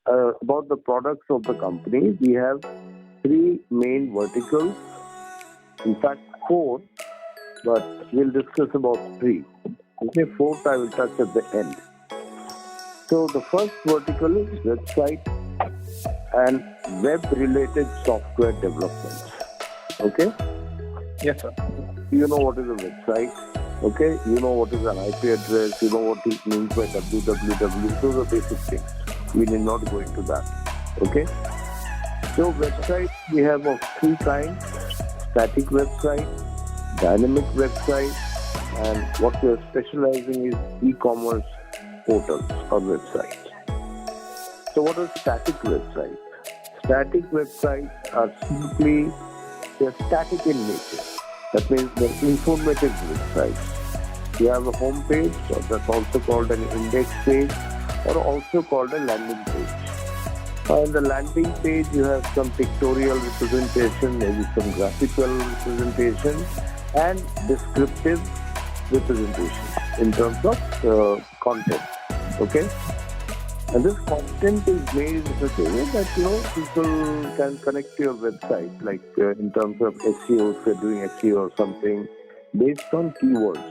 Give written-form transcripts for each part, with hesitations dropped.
about the products of the company, we have three main verticals. In fact, four, but we'll discuss about three. Okay, fourth I will touch at the end. So the first vertical is website and web-related software development. Okay? Yes, sir. You know what is a website. Okay? You know what is an IP address. You know what it means by www. Those are basic things. We need not go into that. Okay? So website we have of three kinds: static website, dynamic website, and what we are specializing is e-commerce portals or websites. So what is static website? Static websites are simply, they're static in nature. That means they're informative websites. You have a home page, or that's also called an index page, or also called a landing page. On the landing page, you have some pictorial representation, maybe some graphical representation, and descriptive representation in terms of content. Okay? And this content is made in such a way that, people can connect to your website, like in terms of SEO, if you're doing SEO or something, based on keywords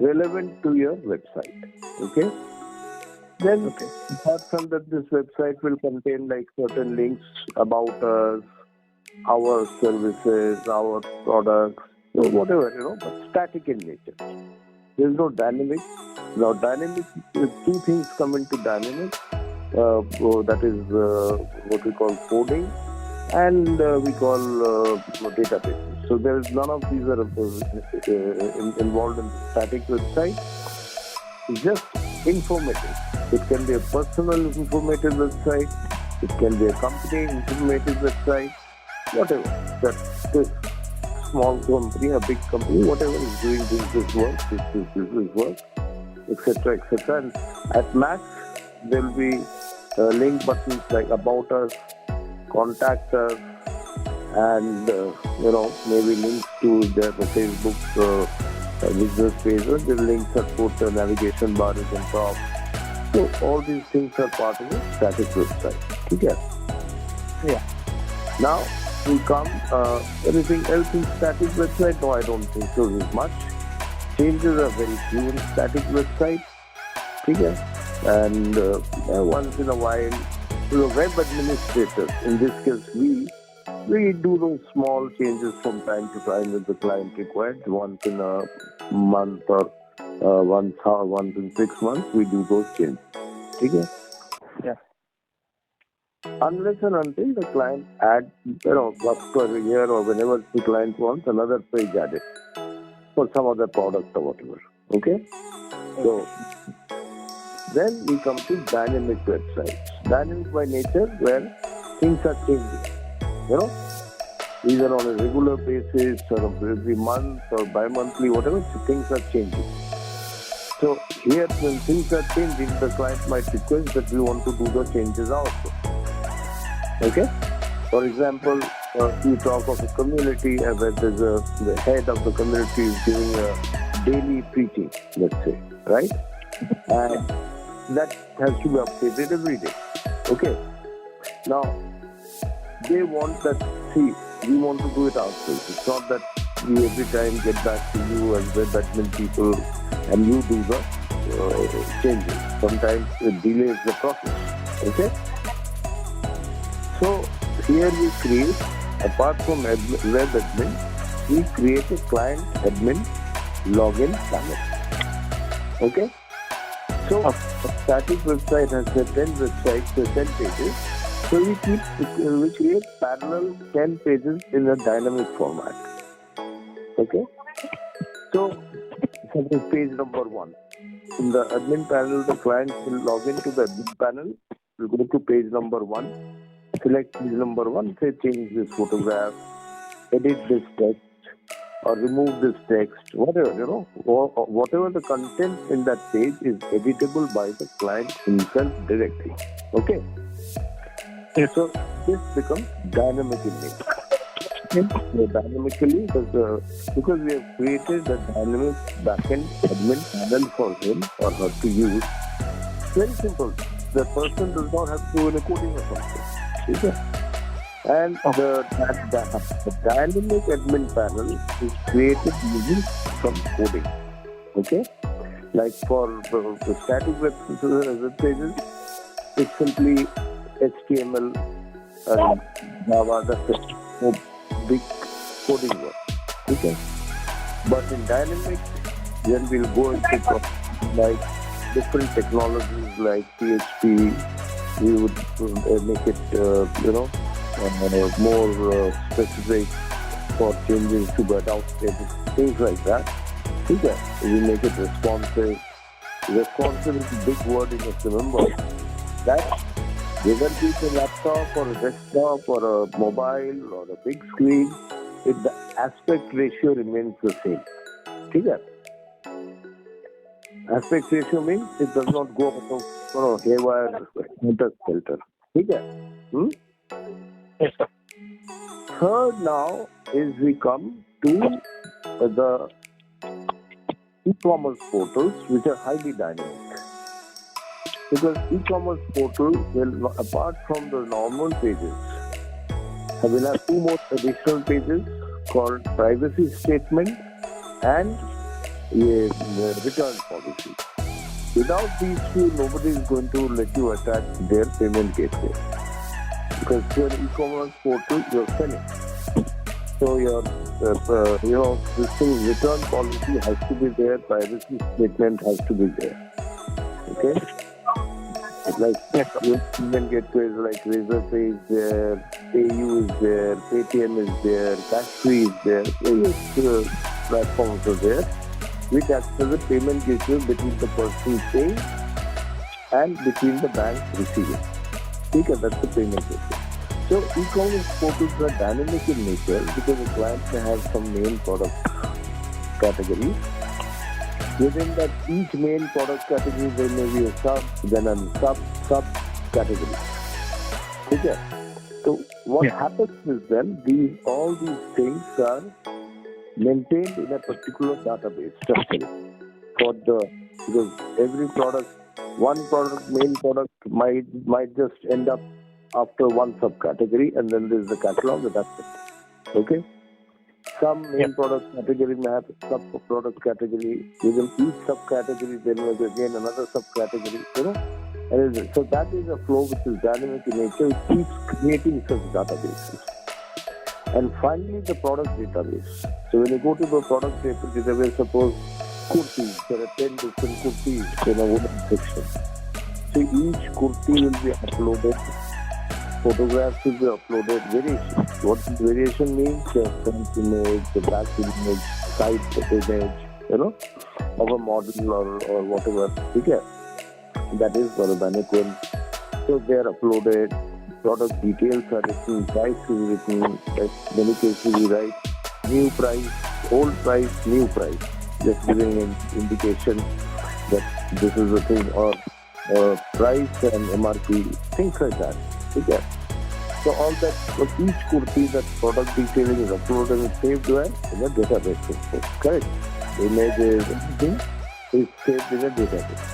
relevant to your website. Okay? Then, apart from that, this website will contain like certain links about us, our services, our products, whatever, but static in nature. There is no dynamic. Now, dynamic, two things come into dynamic. That is what we call coding, and we call databases. So there is none of these are involved in the static website. It's just informative. It can be a personal informative website. It can be a company informative website. Whatever. That this small company, a big company, whatever is doing this work, this work, etc., etc. And at max, there will be link buttons like about us, contact us, and maybe links to the Facebook business pages. The links are put, the navigation bar is on top. So all these things are part of a static website. Okay? Yeah. Now we come, anything else in static website? No, I don't think so is much. Changes are very few in static website. Okay? And once in a while, the web administrators, in this case we do those small changes from time to time if the client requires. Once in a month or once in 6 months, we do those changes. Okay? Yeah. Unless and until the client adds, after a year or whenever the client wants another page added for some other product or whatever. Okay? So then we come to dynamic websites. Dynamic by nature, where things are changing. Either on a regular basis or every month or bi-monthly, whatever, things are changing. So here, when things are changing, the client might request that we want to do the changes also. Okay? For example, we talk of a community where the head of the community is giving a daily preaching, let's say, right? And that has to be updated every day. Okay? Now, they want that, we want to do it ourselves. It's not that we every time get back to you as web admin people and you do the changes. Sometimes it delays the process. Okay? So here we create, apart from web admin, we create a client admin login panel. Okay? So a static website has 10 websites, 10 pages. So we create parallel 10 pages in a dynamic format. Okay? So this is page number 1. In the admin panel, the client will log into the admin panel, will go to page number 1, select page number 1, say change this photograph, edit this text, or remove this text, whatever, or whatever the content in that page is editable by the client himself directly. Okay? Yes. So this becomes dynamic in nature. So dynamically, because we have created a dynamic backend admin panel for him or her to use. Very simple. the person does not have to do any coding or something. Okay? And the dynamic admin panel is created using some coding. Okay? Like for the static web pages, it's simply HTML and Java. That's it. No big coding work. Okay? But in dynamic, then we'll go into like different technologies like PHP. We would make it, more specific for changes to the outfit, things like that. Okay. We make it responsive. Responsive is a big word you must remember. That whether it's a laptop or a desktop or a mobile or a big screen, the aspect ratio remains the same. Okay. Aspect ratio means it does not go haywire, filter. Okay. Yes, sir. Third now is we come to the e-commerce portals which are highly dynamic. Because e-commerce portal will, apart from the normal pages, will have two more additional pages called privacy statement and a return policy. Without these two, nobody is going to let you attach their payment gateway. Because to an e-commerce portal, you're selling. So your, this thing, return policy has to be there, privacy statement has to be there. Okay? Like your payment gateways like Razorpay is there, PayU is there, Paytm is there, Cashfree is there, various platforms are there, which acts as a payment gateway between the person paying and between the bank receiving. Okay, that's the payment gateway. So e-commerce portals are dynamic in nature because the client may have some main product categories. Within that, each main product category, there may be a sub, then a sub category. Okay. So what happens is then all these things are maintained in a particular database structure because every product, one product, main product might just end up after one subcategory, and then there's the catalog, that's it. Okay? Some main product category may have a sub-product category. Within each subcategory, there may be again another subcategory, And so that is a flow which is dynamic in nature. It keeps creating such databases. And finally, the product database. So when you go to the product database, suppose kurtis, there are 10 different kurtis in a woman section. So each kurti will be uploaded. Photographs will be uploaded. Variation. What variation means? The front image, the back image, side image, of a model or whatever. Okay? That is for the mannequin. So they are uploaded. Product details are written. Price is written. In many cases, we write new price, old price, new price. Just giving an indication that this is the thing, or price and MRP, things like that. Okay. So all that, for each kurti, that product detailing is uploaded and saved in a database, of course. Correct? Images, everything is saved in a database.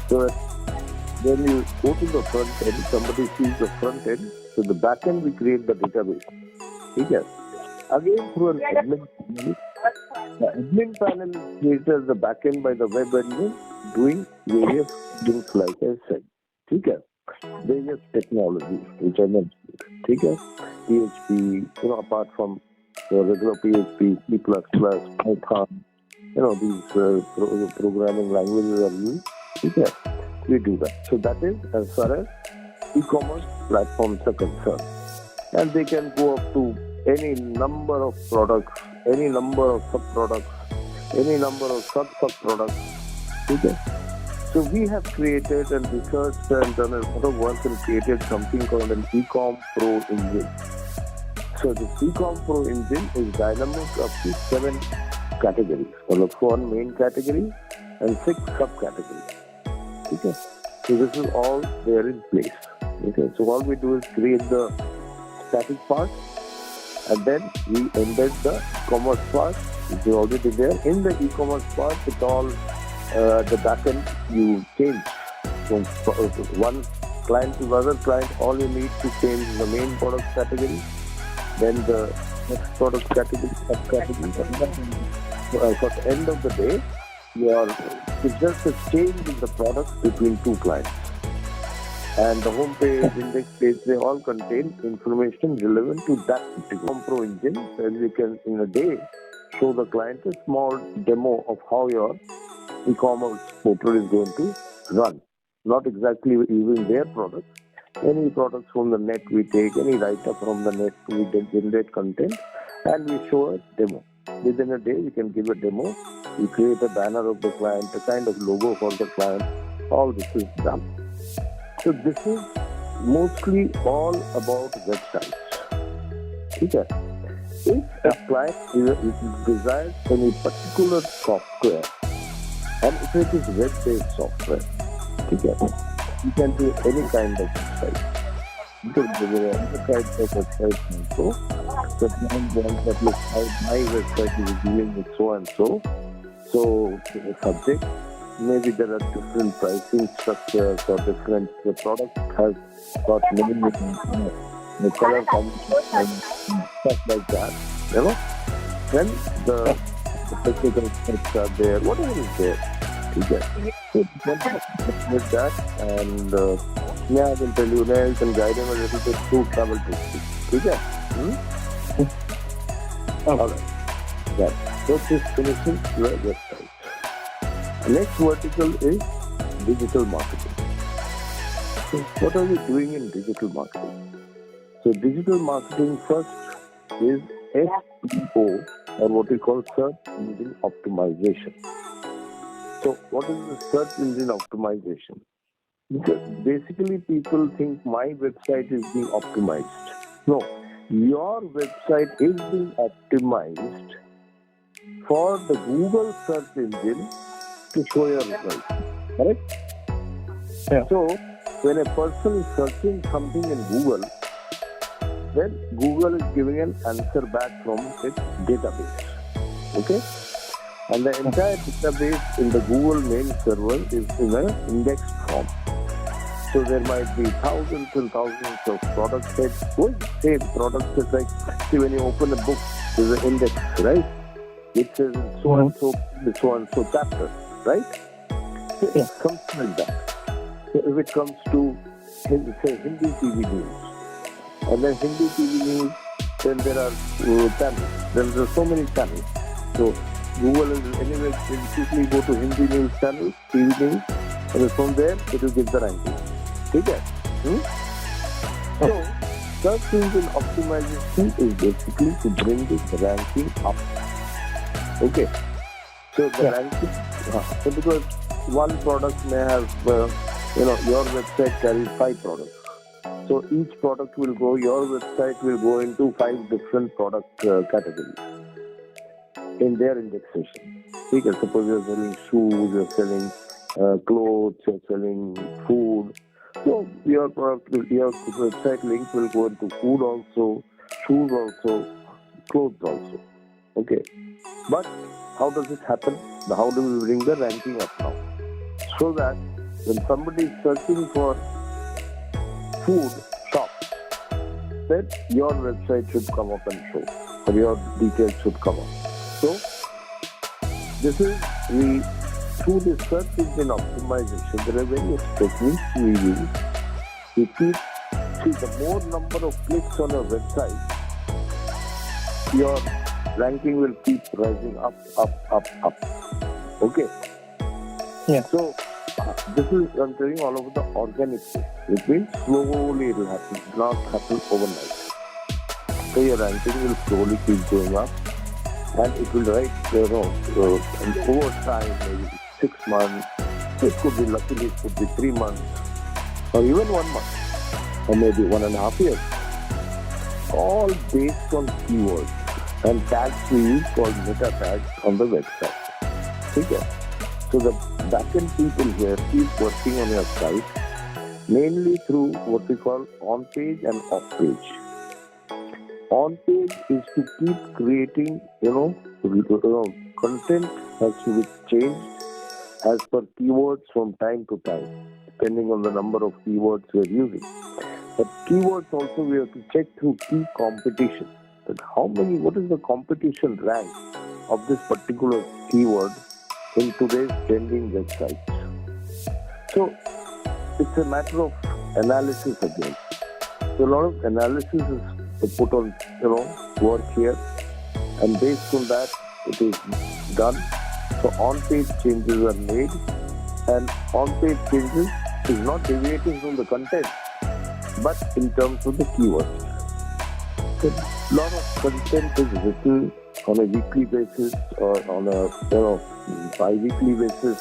So when you go to the front end, somebody sees the front end, so the back end we create the database. Okay? Again, through an admin panel, the admin panel is created as the back end by the web admin doing various things like I said. Okay? Various technologies which I mentioned. Okay? PHP, apart from the regular PHP, C++, Python, these programming languages are used. Okay? We do that. So that is as far as e-commerce platforms are concerned. And they can go up to any number of products, any number of sub-products, any number of sub-products. Okay? So we have created and researched and done a lot of work and created something called an Ecom Pro engine. So the Ecom Pro engine is dynamic up to 7 categories. Or 4 main categories and 6 subcategories. Okay. So this is all there in place. Okay. So all we do is create the static part and then we embed the e-commerce part, which is already there. In the e-commerce part, it's all the backend you change. from one client to other client, all you need to change the main product category, then the next product category, subcategory, and then for the end of the day, it's just a change in the product between two clients. And the home page, index page, they all contain information relevant to that particular Pro engine. And you can, in a day, show the client a small demo of how your e-commerce portal is going to run. Not exactly using their products. Any products from the net we take, any write-up from the net, we generate content and we show a demo. Within a day, we can give a demo. We create a banner of the client, a kind of logo for the client. All this is done. So this is mostly all about websites. Okay. If a client desires any particular software, and if it is web-based software, okay, you can do any kind of website. You can do any kind of website also. The client wants that, look, my website is dealing with so and so. So the subject, maybe there are different pricing structures or different, the product has got many the color combinations and stuff like that, you know. Then the technical steps are there, whatever is there. Okay. So with that, and I can tell you, I can guide him a little bit through travel to. Okay. Alright. Yeah. So this finishing your website. Next vertical is digital marketing. So what are we doing in digital marketing? So digital marketing first is SEO, or what we call search engine optimization. So what is the search engine optimization? Because basically people think my website is being optimized. No, your website is being optimized for the Google search engine to show your results. Correct? Yeah. So when a person is searching something in Google, then Google is giving an answer back from its database. Okay? And the entire database in the Google main server is in an index form. So there might be thousands and thousands of product heads. Same product is like, see, when you open a book, there's an index, right? It says so and so chapter, right? So it comes like that. So if it comes to, say, Hindi TV news, and then Hindi TV news, then there are channels. There are so many channels. So Google is anyway, will quickly go to Hindi news channel, TV news, and from there it will give the ranking. Okay? So search engine optimization is basically to bring this ranking up. Okay? So the ranking, so because one product may have, your website carries 5 products. So each product will go, your website will go into 5 different product categories in their indexation. Because suppose you're selling shoes, you're selling clothes, you're selling food. So your website link will go into food also, shoes also, clothes also. Okay. But how does it happen? How do we bring the ranking up now? So that when somebody is searching for food shop, then your website should come up and show, or your details should come up. So this is through the search engine optimization, there are various techniques we use to keep, the more number of clicks on a website, your ranking will keep rising up. Okay? Yeah. So this is, I'm telling all over the organic way. It means slowly it will happen. It will not happen overnight. So your ranking will slowly keep going up, and it will rise, and over time, maybe 6 months. It could be, luckily, it could be 3 months, or even 1 month, or maybe 1.5 years. All based on keywords and tags we use called meta tags on the website. Okay? So the backend people here keep working on your site, mainly through what we call on-page and off-page. On-page is to keep creating, content has to be changed as per keywords from time to time. depending on the number of keywords we are using. But keywords also we have to check through key competition. That what is the competition rank of this particular keyword in today's trending websites. So it's a matter of analysis again. So a lot of analysis is put on, work here, and based on that, it is done. So on-page changes are made, and on-page changes is not deviating from the content, but in terms of the keywords. So a lot of content is written on a weekly basis or on a bi-weekly basis,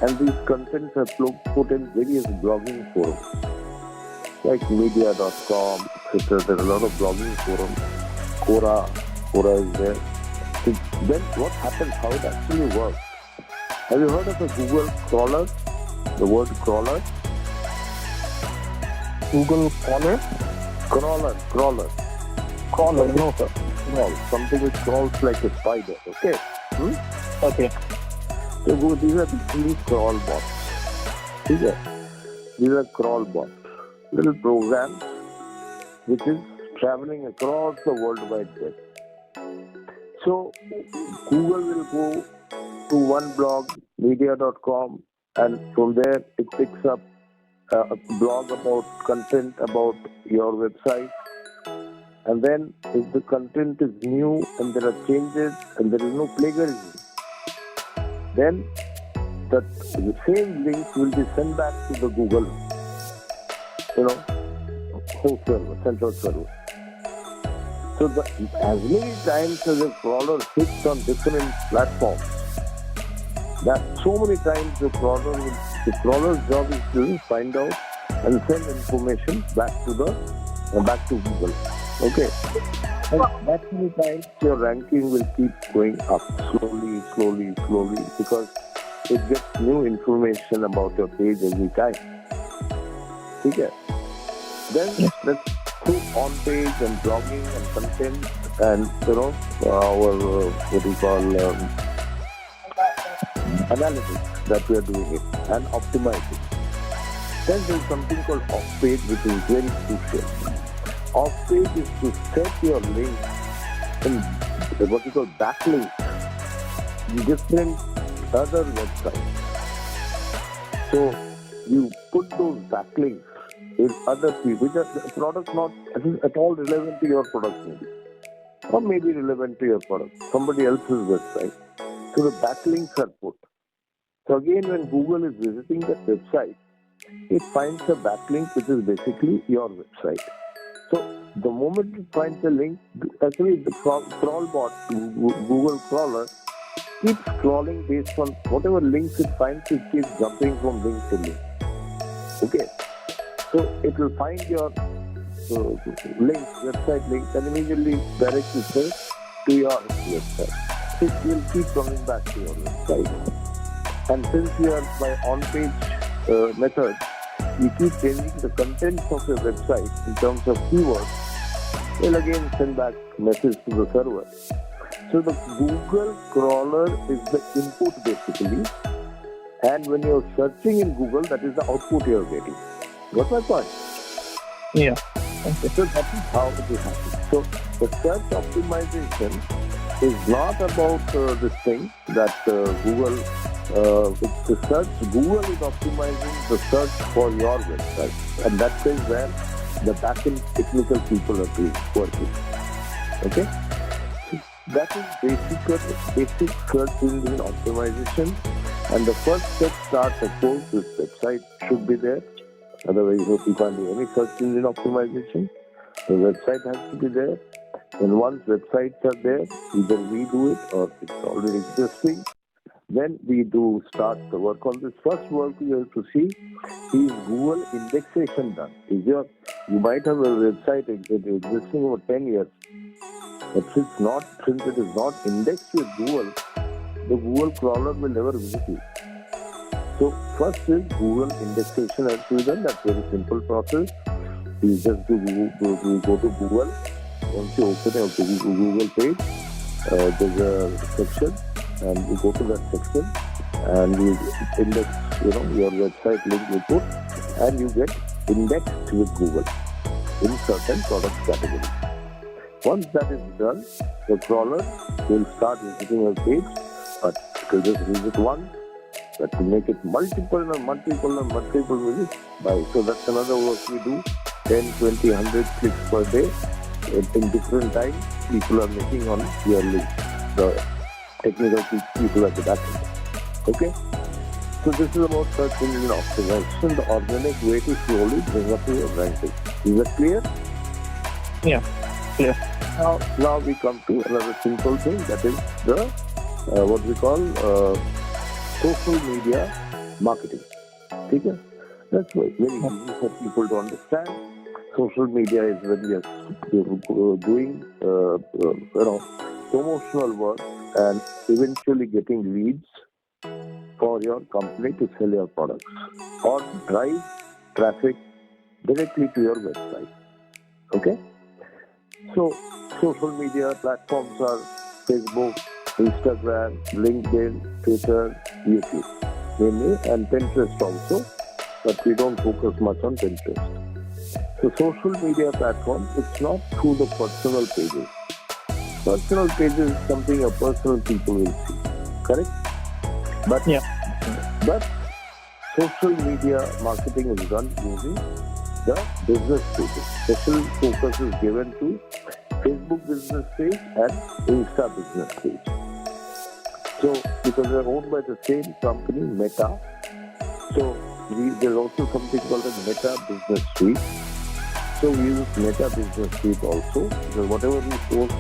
and these contents are put in various blogging forums like media.com, etc. There are a lot of blogging forums. Quora is there. So then what happens, how it actually works? Have you heard of a Google crawler? The word crawler? Google Crawler? Crawler. Crawler, no sir. Crawl. Something which crawls like a spider. Okay? Okay. So these are basically crawl bots. These are crawl bots. Little programs which is traveling across the World Wide Web. So Google will go to one blog, media.com, and from there it picks up a blog about content about your website. And then if the content is new and there are changes and there is no plagiarism, then the same link will be sent back to the Google, host server, central server. So as many times as a crawler hits on different platforms, that so many times the crawler's job is to find out and send information back to Google. Okay. And that many times your ranking will keep going up slowly, because it gets new information about your page every time. Okay. Then let's through on-page and blogging and content and our analytics that we are doing it and optimizing. Then there is something called off-page, which is very crucial. Off-page is to set your link in what we call backlinks in different other websites. So you put those backlinks in other people, which are the products not at all relevant to your product maybe, or maybe relevant to your product, somebody else's website. So the backlinks are put. So again, when Google is visiting that website, it finds a backlink which is basically your website. So the moment it finds a link, actually the crawl bot, Google crawler, keeps crawling based on whatever links it finds, it keeps jumping from link to link. Okay. So it will find your website link, and immediately direct itself to your website. So it will keep coming back to your website. And since you are by on-page method, you keep changing the contents of your website in terms of keywords, will again send back message to the server. So the Google crawler is the input basically, and when you're searching in Google, that is the output you're getting. Got my point? Yeah. Okay. So that is how it is happening. So the search optimization is not about this thing that Google is optimizing the search for your website, and that is where the backend technical people are doing working. Okay, so that is basic search engine optimization, and the first step starts, of course, this website should be there. Otherwise, you can't do any search engine optimization. The website has to be there. And once websites are there, either we do it or it's already existing. Then we do start the work on this. First work you have to see is Google indexation done. You might have a website existing over 10 years, but since it is not indexed with Google, the Google crawler will never visit you. So first is Google indexation has to be done. That's a very simple process. You just go to Google. Once you open a Google page, there's a section, and you go to that section and you index, your website link you put, and you get indexed with Google in certain product categories. Once that is done, the crawler will start visiting your page, but it will just visit once, but to make it multiple visits. So that's another work we do, 10, 20, 100 clicks per day in different times. People are making on your link, the technical people at the back end. Okay? So this is about search engine optimization, the organic way to slowly bring up your ranking. Is that clear? Yeah. Clear. Now we come to another simple thing, that is the what we call social media marketing. Okay? That's very easy for people to understand. Social media is when you're doing promotional work and eventually getting leads for your company to sell your products or drive traffic directly to your website. Okay? So social media platforms are Facebook, Instagram, LinkedIn, Twitter, YouTube, mainly, and Pinterest also, but we don't focus much on Pinterest. So social media platforms, it's not through the personal pages. Personal pages is something a personal people will see, correct? But social media marketing is done using the business pages. Special focus is given to Facebook business page and Insta business page. So because they're owned by the same company, Meta, so there's also something called a Meta Business Suite. So we use Meta Business Suite also. So whatever we post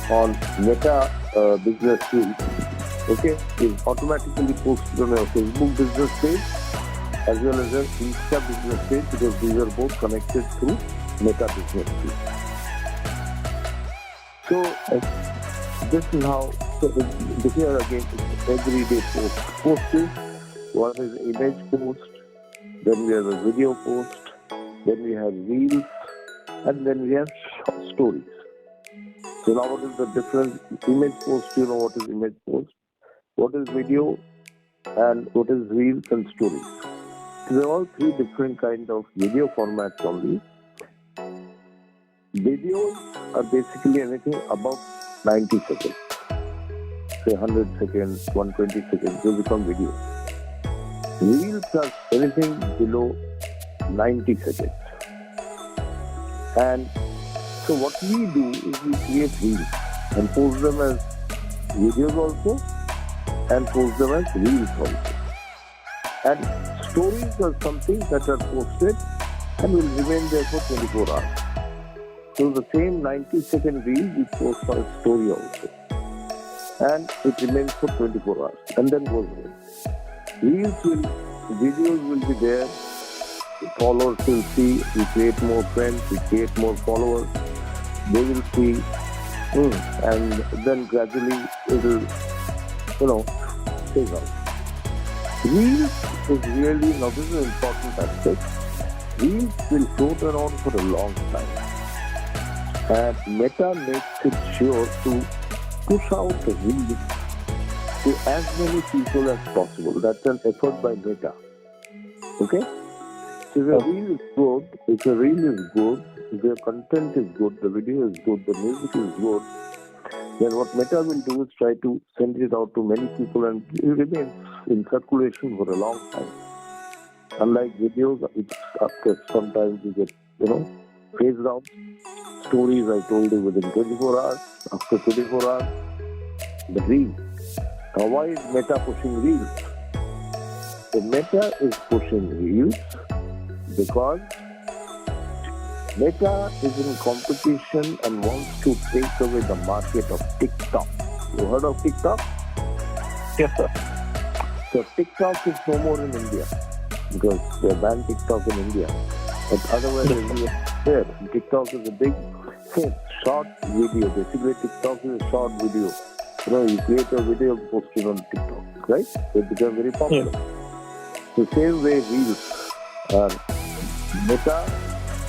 on Meta Business Suite, okay, is automatically posted on our Facebook business page as well as our Insta business page, because these are both connected through Meta Business Suite. So this is how. So here again, everyday post is one is image post, then we have a video post, then we have reels, and then we have short stories. So now what is the difference? Image post, you know what is image post, what is video, and what is reels and stories. So there are all three different kind of video formats only. Videos are basically anything above 90 seconds. Say 100 seconds, 120 seconds, they become videos. Reels are anything below 90 seconds. And so what we do is we create reels and post them as videos also and post them as reels also. And stories are something that are posted and will remain there for 24 hours. So the same 90-second reel we post for a story also. And it remains for 24 hours and then goes away. Videos will be there. Followers will see. We create more friends. We create more followers. They will see. And then gradually it will, phase out. Reels is really, now this is an important aspect. Reels will float around for a long time. And Meta makes it sure to push out the reels to as many people as possible. That's an effort by Meta. Okay? So if a reel is good, if your content is good, the video is good, the music is good, then what Meta will do is try to send it out to many people and it remains in circulation for a long time. Unlike videos, it's after sometimes you get, phased out. Stories I told you within 24 hours. After 24 hours, the reels. Now why is Meta pushing reels? So Meta is pushing reels because Meta is in competition and wants to take away the market of TikTok. You heard of TikTok? Yes, sir. So TikTok is no more in India because they banned TikTok in India. But otherwise, there. TikTok is a big short video. Basically, TikTok is a short video. You create a video and post it on TikTok, right? So it becomes very popular. Yeah. So same way reels are. Meta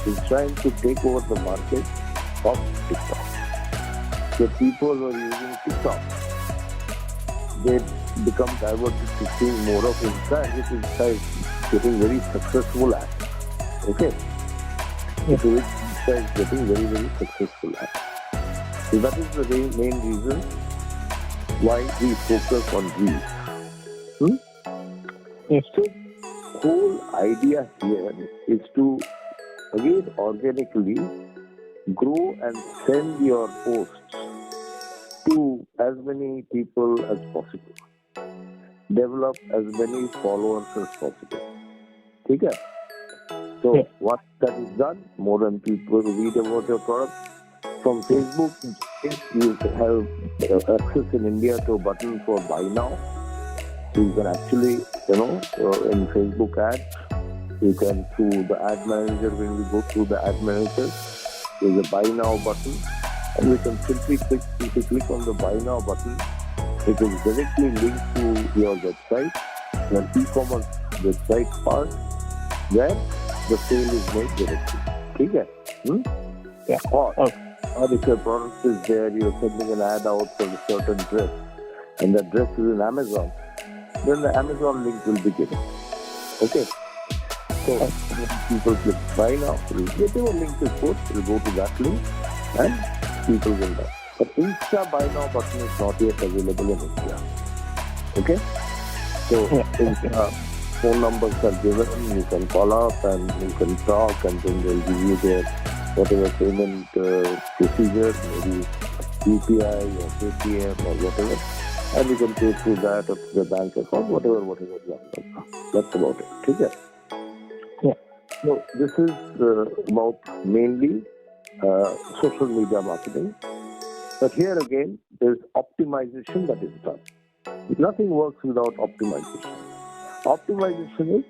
is trying to take over the market of TikTok. So people are using TikTok. they become diverted to seeing more of Insta, and which Insta is getting very successful at. Okay? Yeah. So which Insta is getting very, very successful at. So that is the main reason why we focus on Reels. Yes. So whole idea here is to again organically grow and send your posts to as many people as possible. Develop as many followers as possible. Okay? So Yeah. once that is done, more than people read about your product. From Facebook, you have access in India to a button for buy now. So you can actually, in Facebook ads, you can through the ad manager, when we go through the ad manager, there's a buy now button, and we can simply click on the buy now button. It is directly linked to your website, your e-commerce website part, where the sale is made directly. Okay? Yeah. Or if your product is there, you're sending an ad out for a certain dress, and that dress is in Amazon, then the Amazon link will be given. Okay? So when people click buy now, whatever link is put, will go to that link, and people will buy. But Insta buy now button is not yet available in India. Okay? So Insta phone numbers are given, you can call up and you can talk, and then they'll give you their whatever payment procedure, maybe UPI or Paytm or whatever, and you can pay through that or the bank account, whatever you want. That's about it. Okay? Yeah. So this is about mainly social media marketing. But here again, there's optimization that is done. Nothing works without optimization. Optimization is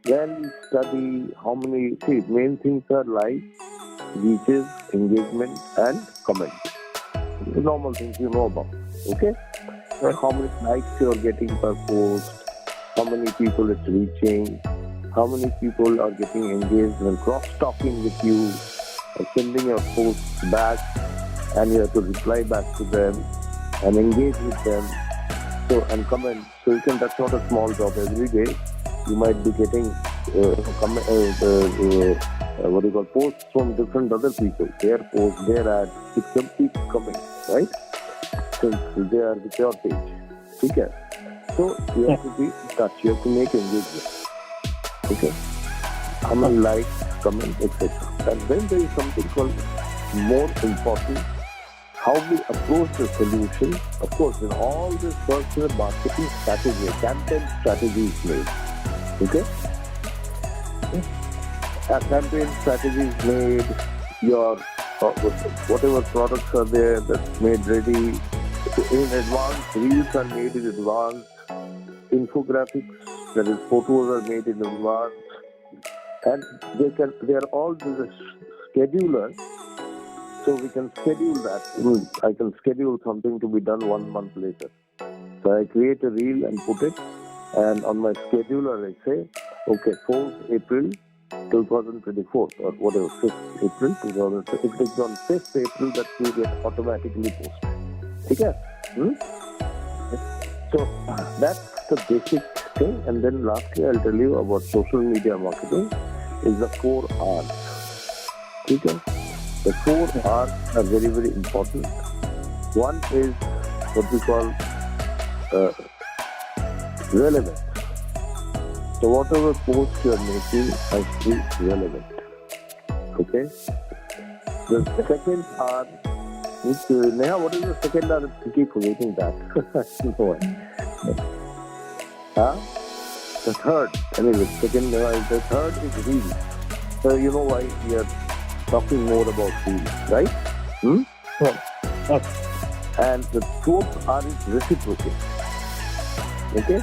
when we study how many, main things are like reaches, engagement, and comment. The normal things you know about. Okay? Right. How many likes you are getting per post, how many people it's reaching, how many people are getting engaged and cross-talking with you, or sending your posts back, and you have to reply back to them and engage with them. So, and comment. So that's not a small job. Every day you might be getting posts from different other people. Their posts, their ads, it can keep coming, right? Since they are with your page. Okay? So you have to be in touch. You have to make engagement. Okay? How many likes, comments, etc. And then there is something called more important, how we approach the solution. Of course, in all this personal marketing strategy, campaign strategy is made. Okay? A campaign strategy is made, your whatever products are there, that's made ready in advance, reels are made in advance, infographics, that is photos are made in advance, and they are all the scheduler. So we can schedule that. I can schedule something to be done 1 month later. So I create a reel and put it, and on my scheduler I say, okay, 4th April 2024 or whatever, 5th April 2024. If it's on 5th April, that will get automatically posted. Okay? So that's the basic thing. And then lastly, I'll tell you about social media marketing is the 4 R's. Okay? The 4 R's are very, very important. One is what we call relevance. So whatever post you are making has to be relevant. Okay? The second R, Neha, what is the second R? You keep forgetting that. No. The third, anyway, the third is reels. So you know why we are talking more about reels, right? Right. And the fourth R is reciprocate. Okay?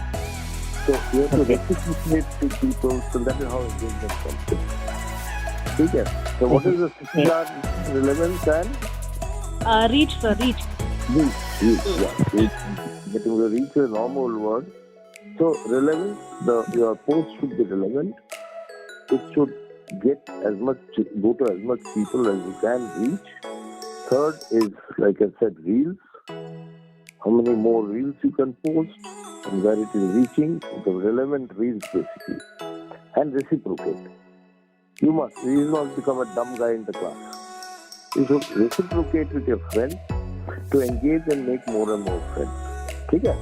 So you have to reciprocate to people, so that is how engagement comes in. Okay? So what is the second R? Relevance and? Reach, sir, reach. Reach, yeah. Getting the reach is a normal word. So relevance, your post should be relevant. It should go to as much people as you can reach. Third is, like I said, reels. how many more reels you can post, and where it is reaching the relevant reels basically, and reciprocate. You must not become a dumb guy in the class. You should reciprocate with your friends to engage and make more and more friends. Okay?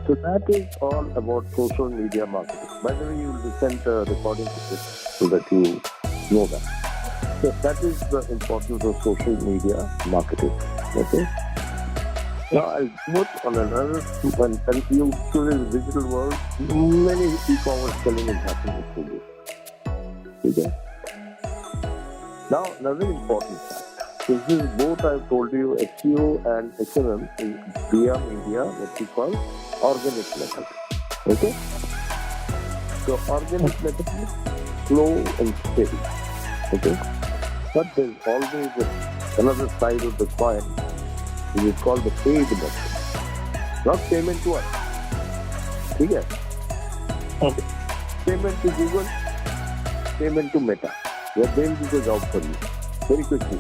So that is all about social media marketing. By the way, you will be sent a recording of this so that you know that. So that is the importance of social media marketing. Okay? Now I'll put on another, and you to this digital world, many e-commerce selling is happening through this. Okay? Now another important fact. This is both I've told you, SEO and SMM is via media, what we call organic method. Okay? So organic method is slow and steady. Okay? But there's always another side of the coin, which is called the paid method. Not payment to us. Okay? Okay. Payment to Google, payment to Meta. Where they'll do the job for you very quickly.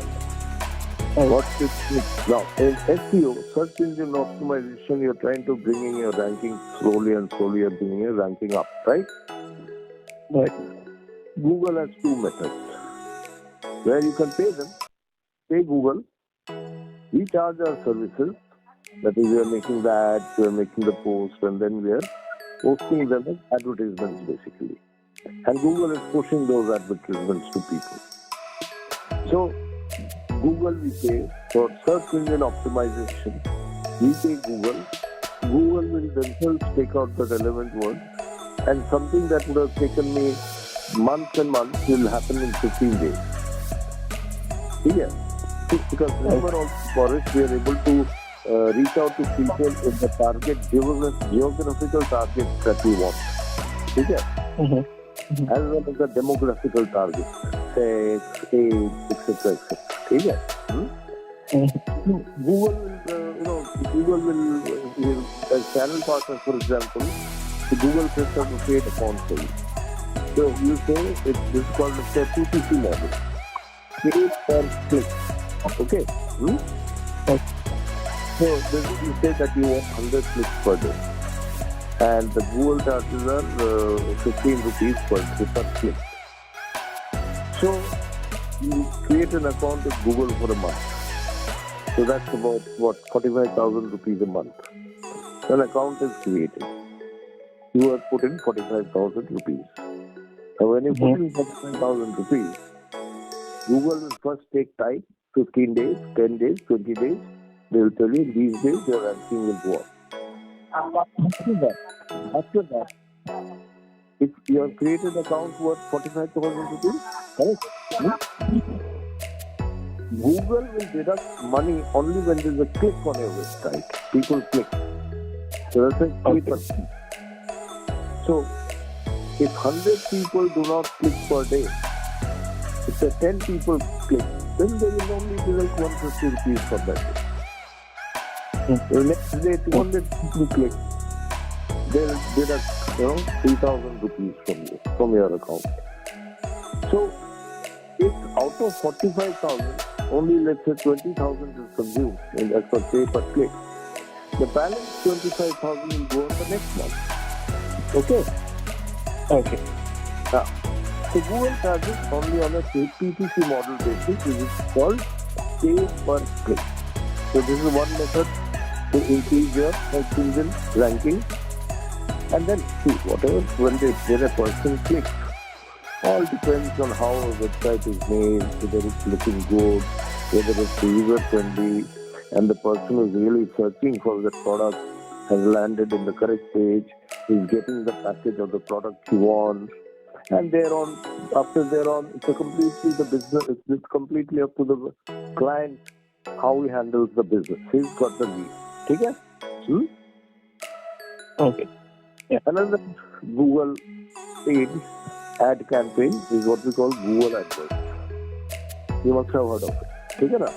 What is it? Now, in SEO, search engine optimization, you're trying to bring in your ranking slowly and slowly you're bringing your ranking up, right? Right. Google has two methods where you can pay them. Pay Google, we charge our services, that is, we are making the ads, we are making the post, and then we are posting them as advertisements basically. And Google is pushing those advertisements to people. So, Google we pay for search engine optimization. We pay Google. Google will themselves take out the relevant words, and something that would have taken me months and months will happen in 15 days. Yeah. Because remember also for it, we are able to reach out to people in the target geographical targets that we want. Yeah. As well as the demographical targets, sex, age, etc., etc. Okay? Google will, as channel partner, for example, the Google sets up a paid account for you. So you say this is called a PPC model, paid per click. Okay? So you say that you want 100 clicks per day, and the Google charges are 15 rupees per click. So you create an account with Google for a month. So that's about 45,000 rupees a month. An account is created. You have put in 45,000 rupees. Now when you put in 45,000 rupees, Google will first take time, 15 days, 10 days, 20 days. They will tell you these days your ranking will go up. After that, if you have created an account worth 45,000 rupees, correct? Google will deduct money only when there is a click on your website. People click. So that's a 3%. So if 100 people do not click per day, if the 10 people click, then they will only deduct 150 rupees for that day. The next day 200 people click, they will deduct 3,000 rupees from your account. So if out of 45,000, only let's say 20,000 is consumed as per pay per click, the balance 25,000 will go on the next month. Okay? Okay. Now, so Google charges only on a PPC model basis, which is called pay per click. So this is one method to increase your search engine ranking. And then see, whatever, when a person clicks, all depends on how a website is made, whether it's looking good, whether it's user-friendly, and the person who's really searching for the product has landed in the correct page, is getting the package of the product he wants, and after thereon, it's completely up to the client how he handles the business. He's got the lead. Okay? Okay. Yeah. Another Google paid ad campaign is what we call Google AdWords. You must have heard of it. Okay, na?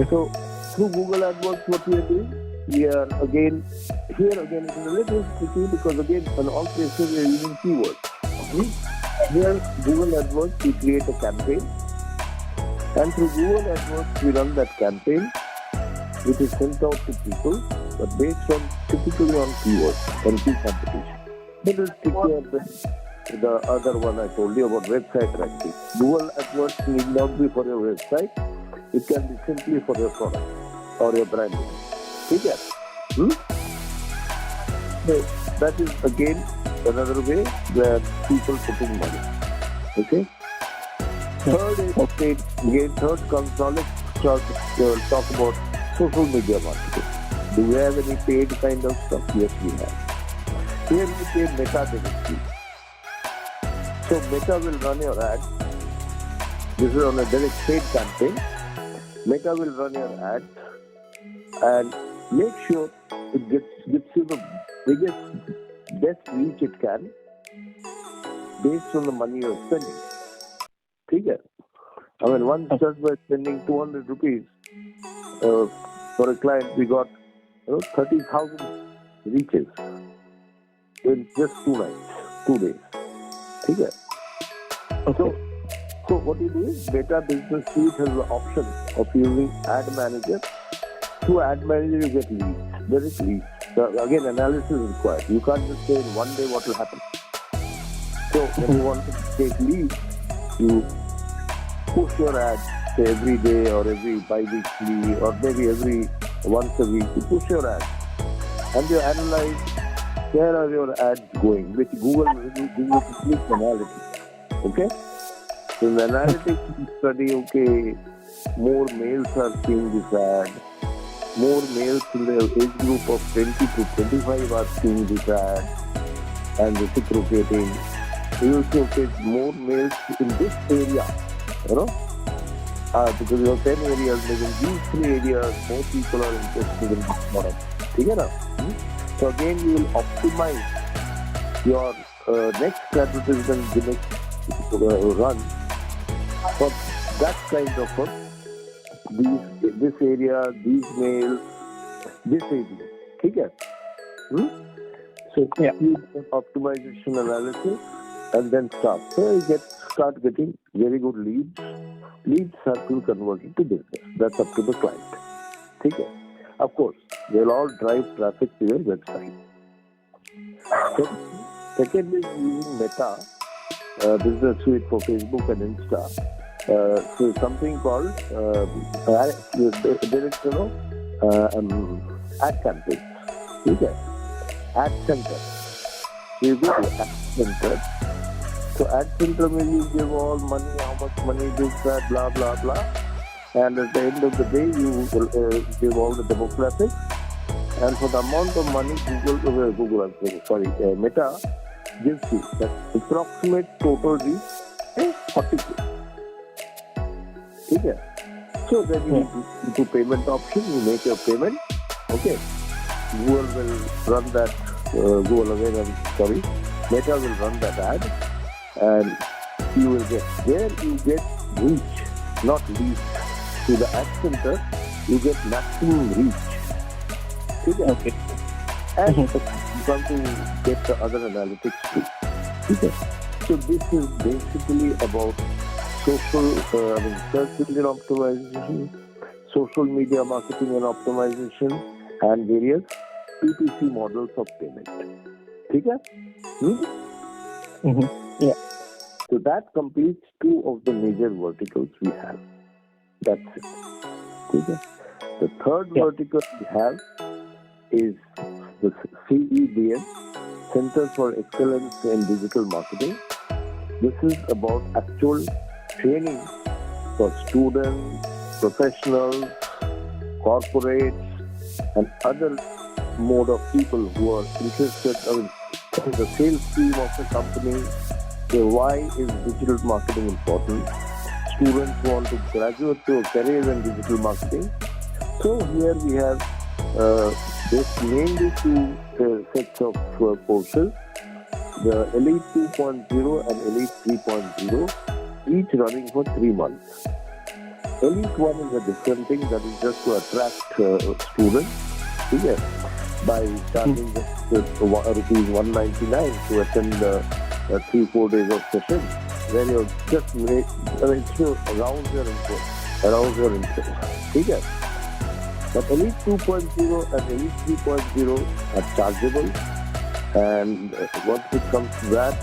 So through Google AdWords, what we are doing, here again it is a little tricky because again in all cases we are using keywords. Here Google AdWords, we create a campaign, and through Google AdWords we run that campaign, which is sent out to people, but based on typically on keywords and key competition. But it's trickier than the other one I told you about website ranking. Google AdWords need not be for your website. It can be simply for your product or your branding. Okay? So that is again another way where people put in money. Okay? Third is third comes now. Let's talk about social media marketing. Do we have any paid kind of stuff? Yes, we have. Here we pay Meta directly. So Meta will run your ad. This is on a direct paid campaign. Meta will run your ad and make sure it gives you the biggest, best reach it can based on the money you're spending. Okay? I mean, once just by spending 200 rupees for a client, we got 30,000 reaches in just 2 nights, 2 days. Okay? So what you do is Meta Business Suite has the option of using Ad Manager. Through Ad Manager, you get leads. There is leads. So again, analysis is required. You can't just say in one day what will happen. So when you want to take leads, you push your ad, say every day or every bi-weekly or maybe every once a week. You push your ad and you analyze where are your ads going, which Google will give you complete analytics. Okay? So in the analytics you study, okay, more males are seeing this ad, more males in the age group of 20 to 25 are seeing this ad and reciprocating. You will see, okay, more males in this area, because you have 10 areas, maybe in these 3 areas, more people are interested in this product. Okay? So again, you will optimize your next advertisement, the next run for that kind of this area, these males, this area. Okay? So you do optimization analysis and then start. So you start getting very good leads. Leads have to convert into business. That's up to the client. Okay? Of course, they'll all drive traffic to your website. Second is using Meta Business Suite for Facebook and Insta. So something called ad campaigns. Okay? Ad center. So you go to ad center. So ad center maybe you give all money, how much money this, that, blah, blah, blah. And at the end of the day, you give all the demographics. And for the amount of money Meta gives you, that approximate total reach is 40K. Okay? So then you do payment option, you make your payment. Okay? Google will run that, Meta will run that ad. And you will get reach, not least. To the ad center, you get maximum reach. Okay. And you come to get the other analytics too. Okay. So this is basically about search engine optimization, social media marketing and optimization, and various PPC models of payment. Okay? Yeah. So that completes 2 of the major verticals we have. That's it. Okay. The third vertical we have is the CEDM, Center for Excellence in Digital Marketing. This is about actual training for students, professionals, corporates, and other mode of people who are interested in the sales team of the company. So why is digital marketing important? Students who want to graduate to a career in digital marketing. So here we have mainly 2 sets of courses, the Elite 2.0 and Elite 3.0, each running for 3 months. Elite 1 is a different thing, that is just to attract students by charging just rupees 199 to attend 3-4 days of session, where you just arouse your interest. Okay? But Elite 2.0 and Elite 3.0 are chargeable. And once it comes to that,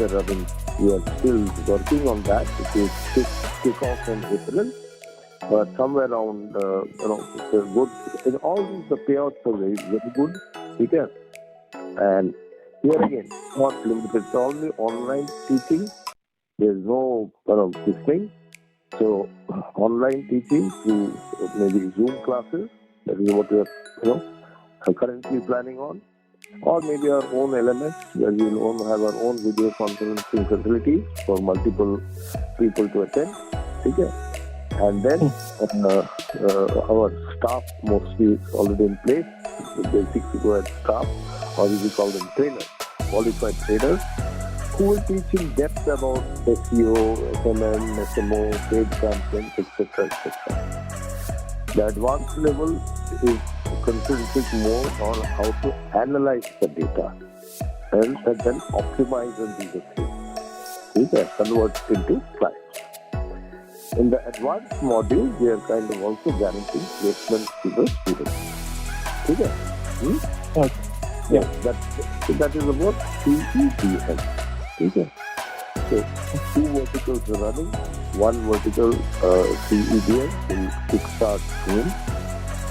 we are still working on that. It will kick off in April. But somewhere around, it's a good. In all these, the payouts are very, very good. Okay? And here again, not limited. It's only online teaching. There's no this thing. So online teaching through maybe Zoom classes. That is what we are currently planning on. Or maybe our own LMS, where we will have our own video conferencing facilities for multiple people to attend. Okay? And then our staff mostly is already in place, the basic staff, or we call them trainers, qualified trainers, who will teach in depth about SEO, SMM, SMO, paid content, etc., etc. The advanced level is concentrating more on how to analyze the data and then optimize and do the things. Okay? Convert into clients. In the advanced module, we are kind of also guaranteeing placement to the students. Okay? Okay. Yeah. That is about CEDM. Okay? So, 2 verticals are running. 1 vertical CEDM will kickstart soon.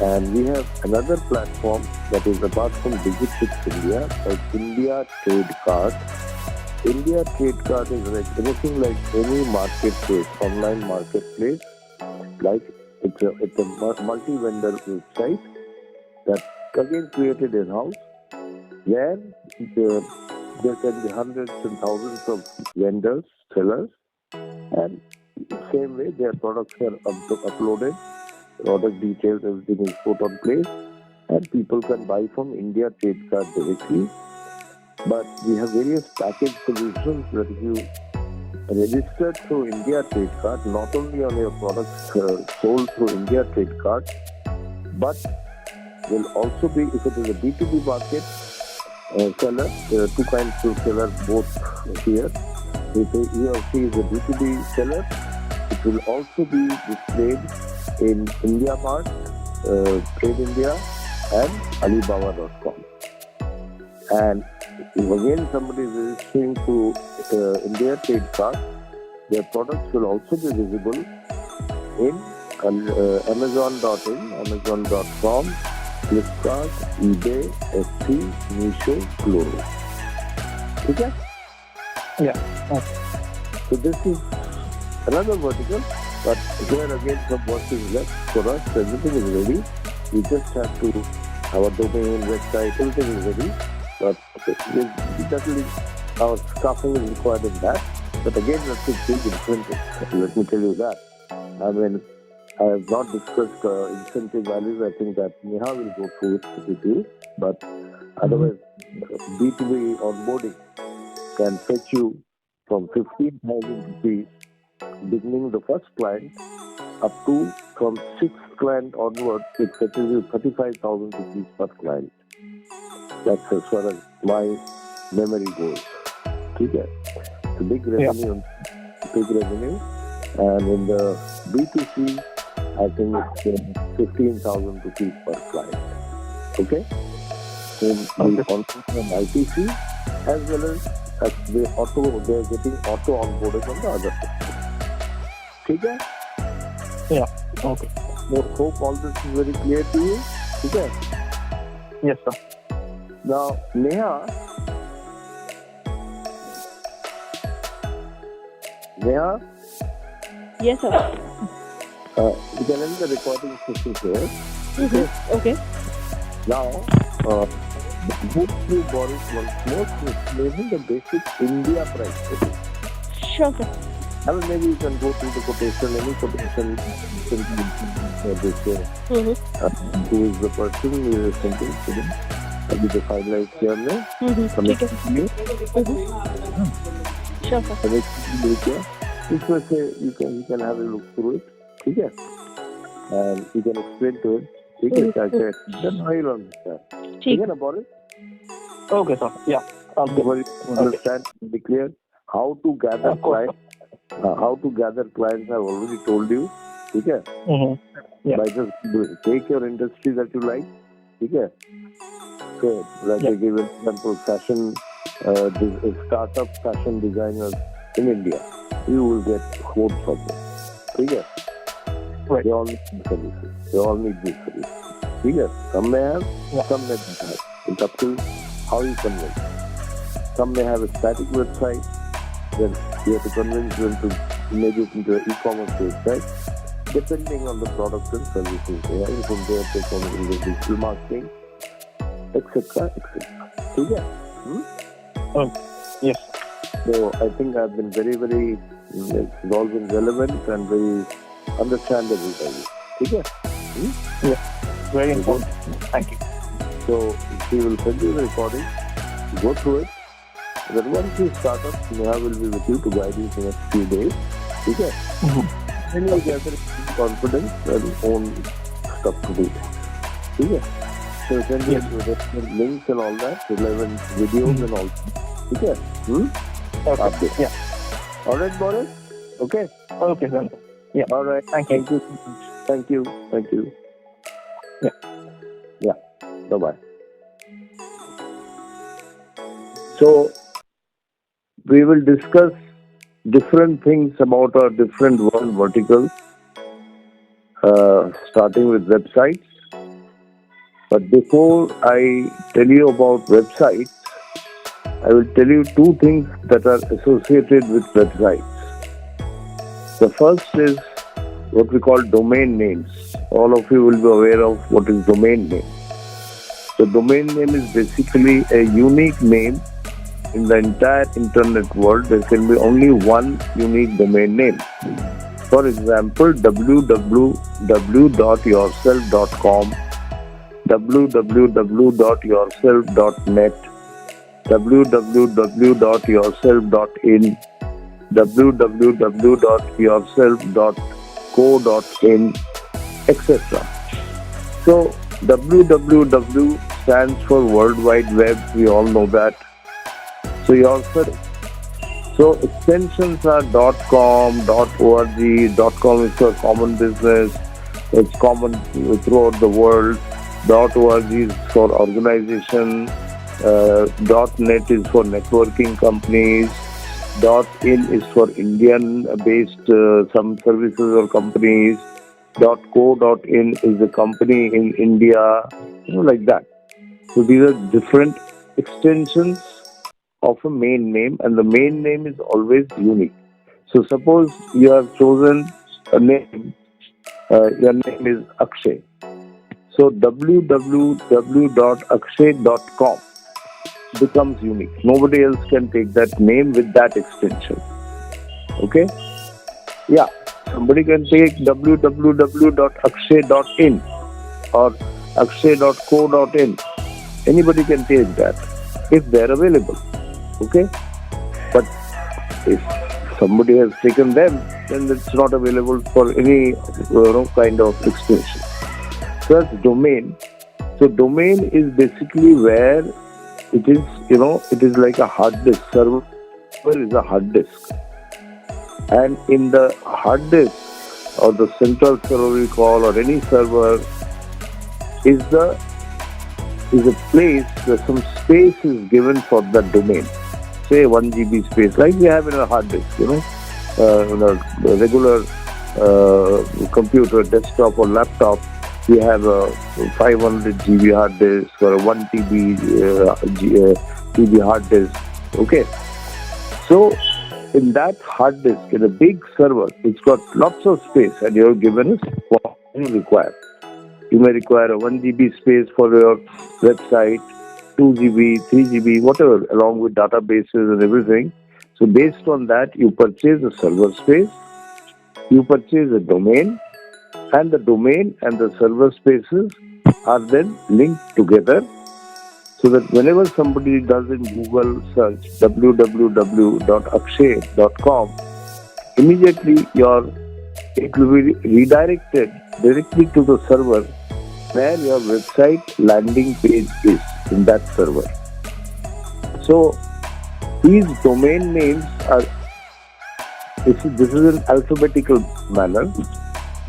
And we have another platform that is apart from DigitrixIndia called India Trade Card. India Trade Card is like anything like any marketplace, online marketplace. Like it's a multi-vendor website that's again created in-house, where there can be hundreds and thousands of vendors, sellers, and same way their products are uploaded, product details, everything is put on place, and people can buy from India Trade Card directly. But we have various package solutions that if you register through India Trade Card, not only on your products sold through India Trade Card, but will also be, if it is a B2B market seller, there are 2 kinds of seller both here. If he or she is a B2B seller, it will also be displayed in India Mart, Trade India, and Alibaba.com. And if again somebody is registering to India Trade Card, their products will also be visible in Amazon.in, Amazon.com, Flipkart, eBay, Etsy, Meesho, Gloro. Okay? Yeah. Okay. So this is another vertical, but here again some work is left for us. Everything is ready. We just have to, our domain, website, everything is ready. But definitely our staffing is required in that. But again, that's a big incentive. Let me tell you that. I mean, I have not discussed incentive values. I think that Neha will go through it with you. But otherwise, B2B onboarding can fetch you from 15,000 rupees, beginning the first client, up to from 6th client onwards, it fetches you 35,000 rupees per client. That's as far as my memory goes. Okay. It's a big revenue, and in the B2C, I think it's 15,000 rupees per client. Okay? In the ITC, as well as they are getting auto onboarded on the other system. Okay? Yeah. Okay. Hope all this is very clear to you. Okay? Yes, sir. Now, Neha, Yes, sir. you can end the recording session here. Mm-hmm. Okay. Now, would you Boris once more to explain the basic India price? Sure, sir. I mean, maybe you can go through the quotation, any quotation for this. Who is the person you are thinking today? अभी तो finalize किया हमने. ठीक है. Sure, sir. इसमें से you can have a look through it. ठीक है? And you can explain to it. ठीक है? क्या then how you understand. ठीक है ना, Boris? Okay, sir. Yeah. Understand, be clear. How to gather clients. How to gather clients, I've already told you. ठीक है? Yeah. By just take your industry that you like, ठीक है? Okay, like I give an example, fashion, startup fashion designers in India, you will get quotes from them, ठीक है? Right. They all need these services. They all need these services, ठीक है? Some may have, some may not have. It's up to how you convince. Some may have a static website, then you have to convince them to make it into an e-commerce website, depending on the product and services they have. From there, they come in the digital marketing, etc., etc. ठीक है? Yes. So I think I've been very, very, it's all been relevant and very understandable by you. ठीक है? Yes. Very important. Thank you. So she will send you the recording, go through it. Then once you start up, Neha will be with you to guide you for the next few days. ठीक है? Then you will gather confidence and own stuff to do. ठीक है? So send you the links and all that, relevant videos and all. ठीक है? Okay. Update. Yeah. All right, Boris? Okay? Okay, sir. Yeah. All right. Thank you. Thank you. Thank you. Yeah. Yeah. Bye-bye. So, we will discuss different things about our different world verticals, starting with websites. But before I tell you about websites, I will tell you two things that are associated with websites. The first is what we call domain names. All of you will be aware of what is domain name. The domain name is basically a unique name. In the entire internet world, there can be only one unique domain name. For example, www.yourself.com, www.yourself.net, www.yourself.in, www.yourself.co.in, etc. So, www stands for World Wide Web. We all know that. So yourself. So extensions are .com, .org. .com is for common business. It's common throughout the world. .org is for organization. .net is for networking companies. .in is for Indian-based some services or companies. .co.in is a company in India. Like that. So these are different extensions of a main name, and the main name is always unique. So suppose you have chosen a name, your name is Akshay. So www.akshay.com becomes unique. Nobody else can take that name with that extension. Okay? Yeah. Somebody can take www.akshay.in or akshay.co.in. Anybody can take that if they're available. Okay? But if somebody has taken them, then it's not available for any kind of extension. So that's domain. So domain is basically where it is, it is like a hard disk. Server is a hard disk. And in the hard disk or the central server we call, or any server, is a place where some space is given for that domain. Say 1 GB space, like we have in a hard disk, in a regular computer, desktop or laptop, we have a 500 GB hard disk or a 1 TB hard disk. Okay. So in that hard disk, in a big server, it's got lots of space, and you're given what you require. You may require a 1 GB space for your website, 2 GB, 3 GB, whatever, along with databases and everything. So based on that, you purchase a server space, you purchase a domain, and the domain and the server spaces are then linked together, so that whenever somebody does in Google search www.akshay.com, immediately it will be redirected directly to the server where your website landing page is in that server. So these domain names are, this is in alphabetical manner.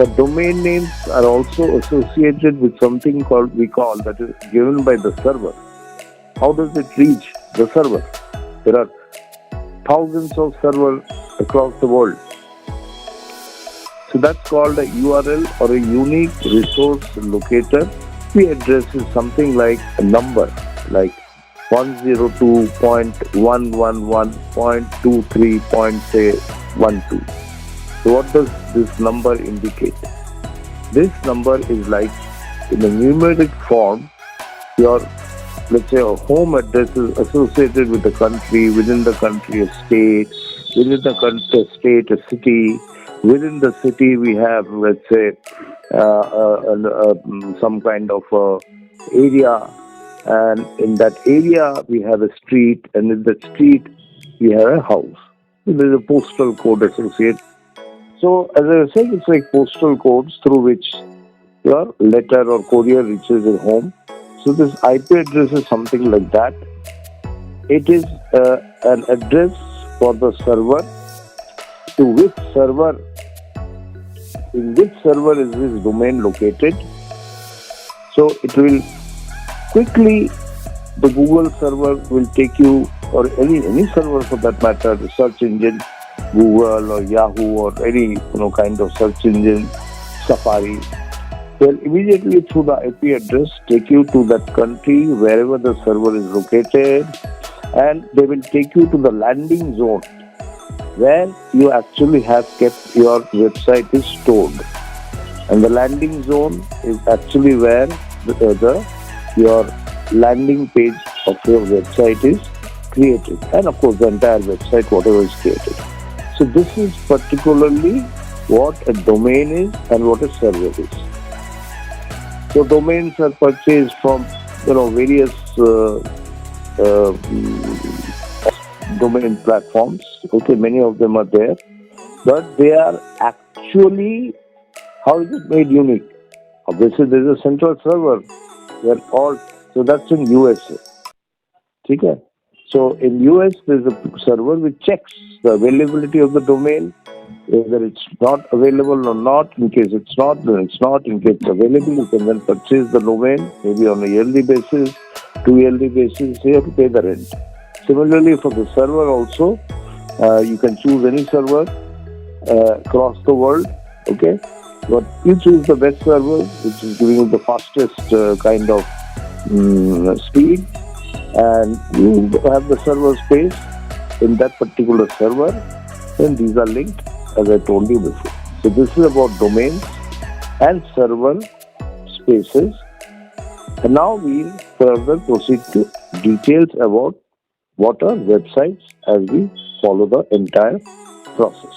The domain names are also associated with something we call that is given by the server. How does it reach the server? There are thousands of servers across the world. So that's called a URL or a unique resource locator. The address is something like a number, like 102.111.23.12. So what does this number indicate? This number is like in a numeric form, your, let's say, a home address is associated with the country, within the country a state, within the country a state, a city. Within the city we have, let's say, some kind of area, and in that area we have a street, and in that street we have a house. So there is a postal code associated. So as I was saying, it's like postal codes through which your letter or courier reaches your home. So this IP address is something like that. It is an address for the server, to which server, in which server is this domain located. So it will quickly, the Google server will take you, or any server for that matter, the search engine, Google or Yahoo or any kind of search engine, Safari, they'll immediately through the IP address take you to that country wherever the server is located, and they will take you to the landing zone where you actually have kept your website is stored. And the landing zone is actually where your landing page of your website is created, and of course the entire website, whatever is created. So this is particularly what a domain is and what a server is. So domains are purchased from various domain platforms. Okay, many of them are there, but they are actually, how is it made unique? Obviously, there is a central server where so that's in USA. Okay? So in US, there's a server which checks the availability of the domain, whether it's not available or not. In case it's not, then it's not. In case it's available, you can then purchase the domain, maybe on a yearly basis, 2 yearly basis. You have to pay the rent. Similarly, for the server also, you can choose any server across the world. Okay, but you choose the best server, which is giving you the fastest kind of speed, and you have the server space in that particular server. Then these are linked, as I told you before. So this is about domains and server spaces. And now we'll further proceed to details about what are websites as we follow the entire process.